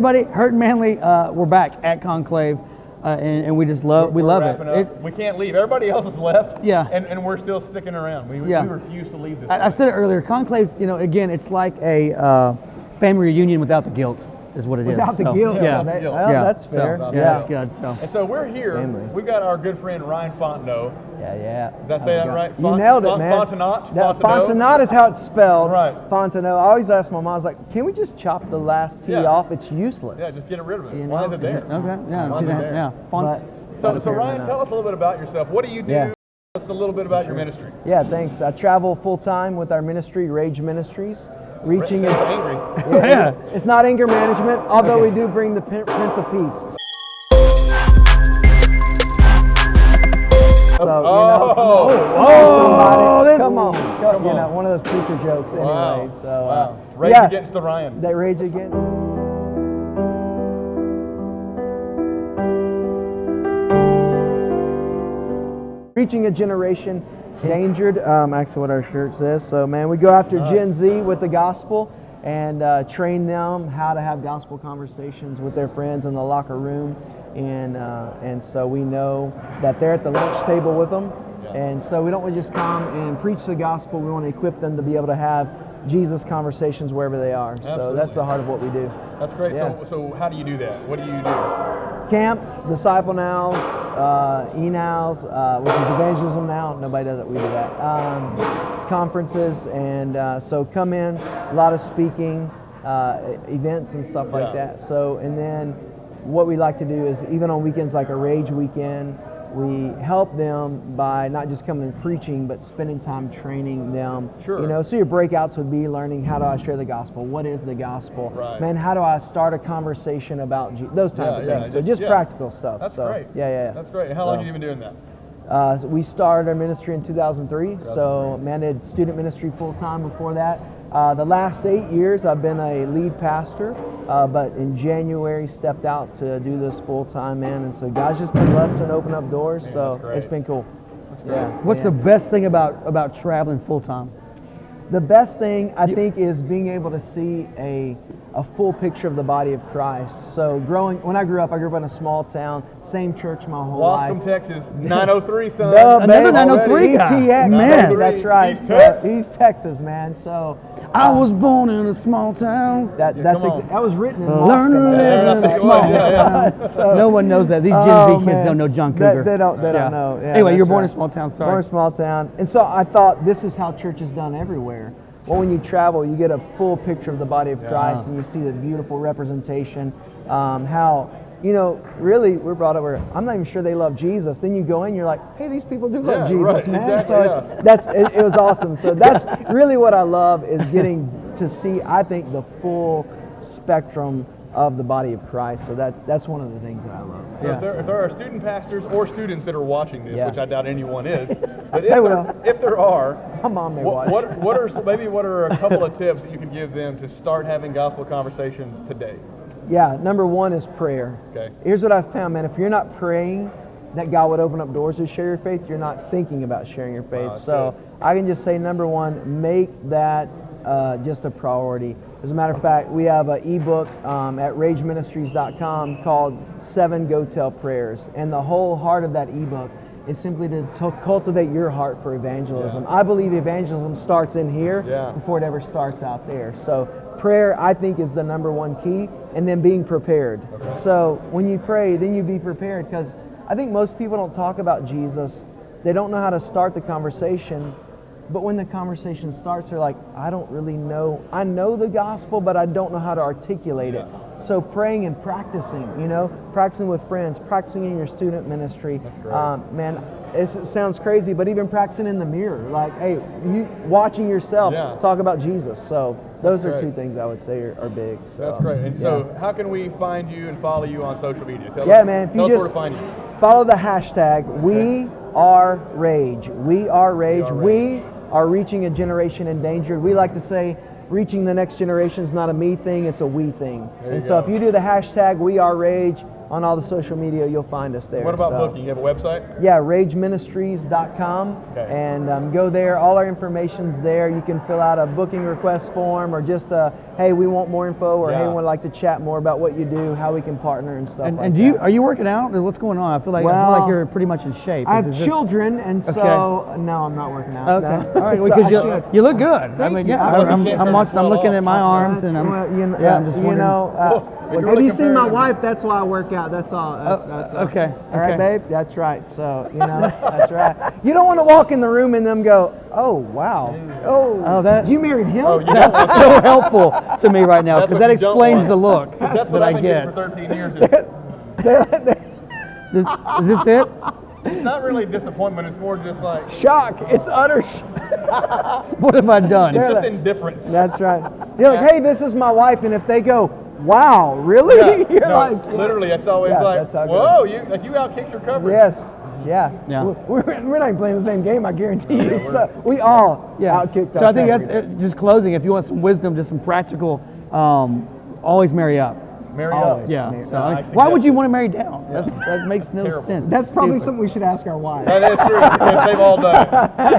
everybody, Hurt and Manley, we're back at Conclave, and we love it. We can't leave. Everybody else has left. Yeah. And we're still sticking around. We refuse to leave this. I said it earlier. Conclaves, again, it's like a family reunion without the guilt. Is what it is. Without the guilt. Yeah. That's fair. That's good. And so we're here. Family. We've got our good friend Ryan Fontenot. Yeah. Did I say that right? You nailed it, man. Fontenot? Fontenot is how it's spelled. Right. Fontenot. I always ask my mom, I was like, can we just chop the last T off? It's useless. Yeah, just get rid of it. You Why know? is it there? Okay. Yeah. Why is it there? Yeah. So Ryan, tell us a little bit about yourself. What do you do? Yeah. Tell us a little bit about your ministry. Yeah, thanks. I travel full-time with our ministry, RAGE Ministries. Reaching angry. Yeah. It's not anger management, although we do bring the Prince of Peace. So, come on. One of those preacher jokes anyway. Wow. So, Rage against the Ryan. That rage against. Reaching a generation endangered, actually what our shirt says. So man, we go after Gen Z with the gospel and train them how to have gospel conversations with their friends in the locker room. And so we know that they're at the lunch table with them. And so we don't want to just come and preach the gospel. We want to equip them to be able to have Jesus conversations wherever they are. Absolutely. So that's the heart of what we do. That's great. Yeah. So how do you do that? What do you do? Camps, Disciple Nows, E-Nows, which is Evangelism Now. Nobody does it. We do that. Conferences, and so come in, a lot of speaking, events and stuff like that. So, and then what we like to do is even on weekends like a Rage weekend, we help them by not just coming and preaching, but spending time training them. Sure. So your breakouts would be learning, how do I share the gospel? What is the gospel? Right. Man, how do I start a conversation about those type of things? So just practical stuff. That's great. Yeah. That's great. How long have you been doing that? So we started our ministry in 2003. So man, did student ministry full time before that. The last 8 years, I've been a lead pastor, but in January stepped out to do this full time, man. And so God's just been blessed and opened up doors. Man, so it's been cool. Yeah. What's the best thing about traveling full time? The best thing I think is being able to see a full picture of the body of Christ. So when I grew up in a small town, same church my whole life. Loscombe, Texas, 903, son. Another 903 guy. ETX, man. That's right. East Texas, man. So I was born in a small town. That was written in Loscombe. In a small town. So, no one knows that. These Gen Z kids don't know John Cougar. They don't know. Yeah, anyway, you're born in a small town. Sorry. Born in a small town. And so I thought this is how church is done everywhere. Well, when you travel, you get a full picture of the body of Christ, and you see the beautiful representation. How, really, we're brought up where I'm not even sure they love Jesus. Then you go in, you're like, hey, these people do love Jesus, man. Exactly, so it was awesome. So that's really what I love, is getting to see, I think, the full spectrum of the body of Christ. So that's one of the things that I love. So if there are student pastors or students that are watching this, which I doubt anyone is, but if there are, my mom may watch. What are a couple of tips that you can give them to start having gospel conversations today? Yeah, number one is prayer. Okay. Here's what I've found, man. If you're not praying that God would open up doors to share your faith, you're not thinking about sharing your faith. So I can just say, number one, make that just a priority. As a matter of fact, we have an ebook at rageministries.com called 7 Go Tell Prayers. And the whole heart of that ebook is simply to cultivate your heart for evangelism. Yeah. I believe evangelism starts in here before it ever starts out there. So prayer, I think, is the number one key, and then being prepared. Okay. So when you pray, then you be prepared, because I think most people don't talk about Jesus. They don't know how to start the conversation. But when the conversation starts, they're like, I don't really know. I know the gospel, but I don't know how to articulate it. So praying and practicing, practicing with friends, practicing in your student ministry. That's great. Man, it sounds crazy, but even practicing in the mirror. Like, hey, you watching yourself talk about Jesus. So those are two things I would say are big. So, that's great. And so how can we find you and follow you on social media? Tell man, if you us just where to find you. Follow the hashtag We Are Rage. We Are Rage. We are reaching a generation endangered. We like to say reaching the next generation is not a me thing, it's a we thing. And so if you do the hashtag We Are Rage on all the social media, you'll find us there. What about So, booking? You have a website? Yeah, RAGEMinistries.com, Okay. and go there. All our information's there. You can fill out a booking request form, or just hey, we want more info, or hey, we'd like to chat more about what you do, how we can partner and stuff. And are you working out? What's going on? I feel like you're pretty much in shape. I have children, and so no, I'm not working out. Okay. No. All right. So Because you look good. I mean, you. I'm looking at my arms, and I'm just wondering. Have you seen my wife? That's why I work out. That's all. That's all. Okay. All right, babe. That's right. So that's right. You don't want to walk in the room and them go, oh wow, that you married him. Oh, that's so helpful to me right now, because that explains the look That's that what I've I been get. getting for 13 years. Is this it? It's not really disappointment. It's more just like Shock. It's utter. What have I done? it's just indifference. That's right. You're like, hey, this is my wife, and if they go, wow, really? Yeah. You're No, like, literally, that's always that's how it whoa, you outkicked your coverage. yes. Yeah. Yeah. We're not playing the same game, I guarantee you. So we all outkicked So our I think coverage. that's just closing. If you want some wisdom, just some practical, always marry up. Marry Always. up. Yeah. Marry So up. I mean, why would you want to marry down? That makes no Terrible. sense. That's probably Stupid. something we should ask our wives. That is true. Because they've all done it.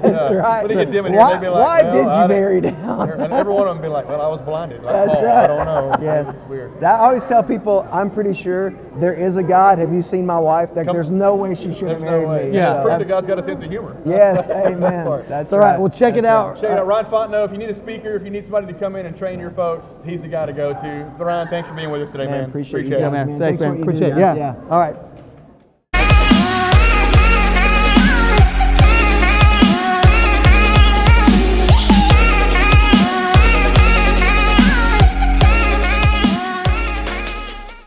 That's right. When they get dim in here, Why, they'd be like, why well, did you I didn't- marry down? And every one of them would be like, well, I was blinded. Like, That's Paul, right. I don't know. Yes. It's weird. That, I always tell people, I'm pretty sure there is a God. Have you seen my wife? There's no way she should have There's no married way. me. Yeah. It's proof that God's got a sense of humor. Yes, That's amen. part. That's All right. Well, check it out. Check it out. Ryan Fontenot, if you need a speaker, if you need somebody to come in and train your folks, he's the guy to go to. Ryan, thanks for being with us today, man. Appreciate you it. Yeah, guys, man. man. Thanks, Thanks for man. what you do, Appreciate it. guys. Yeah. Yeah. All right.